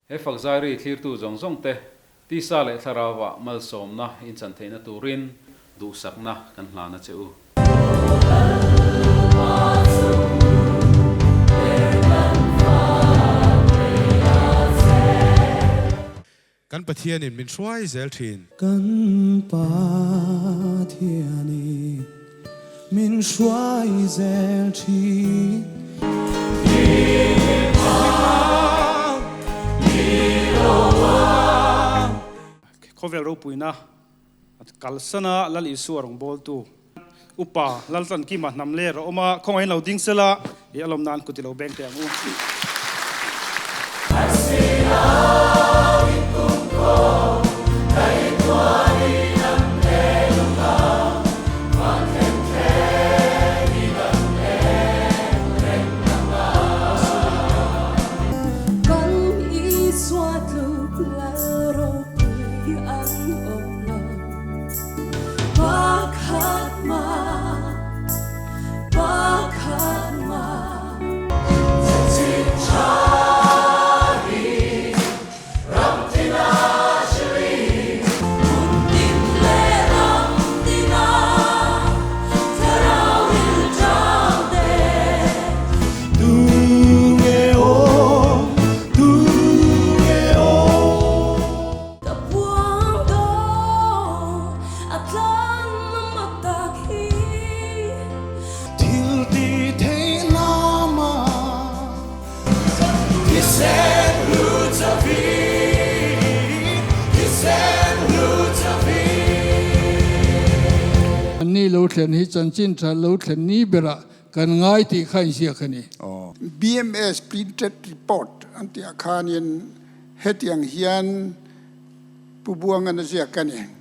he Fakzairi thlir tu zong zong te ti sa le tharawa mal som na in chan theina turin du sakna kan hlana cheu kan pathianin min hruai zel thin kan pathianin min hruai zel thin khovel ro puina kalsana lal isu arong bol tu upa laltan ki ma nam le ro oma khongai lo ding sela e alom nan kutilo bank te amuนี่เราเห็นฮิจันจินทราเราเห็นนี้เบระกันง่ายที่ข้าเสียกันนี่ BMS printed report อันที่อาคารยันเฮติยังฮิan ผู้บวงกันเสียกันเอง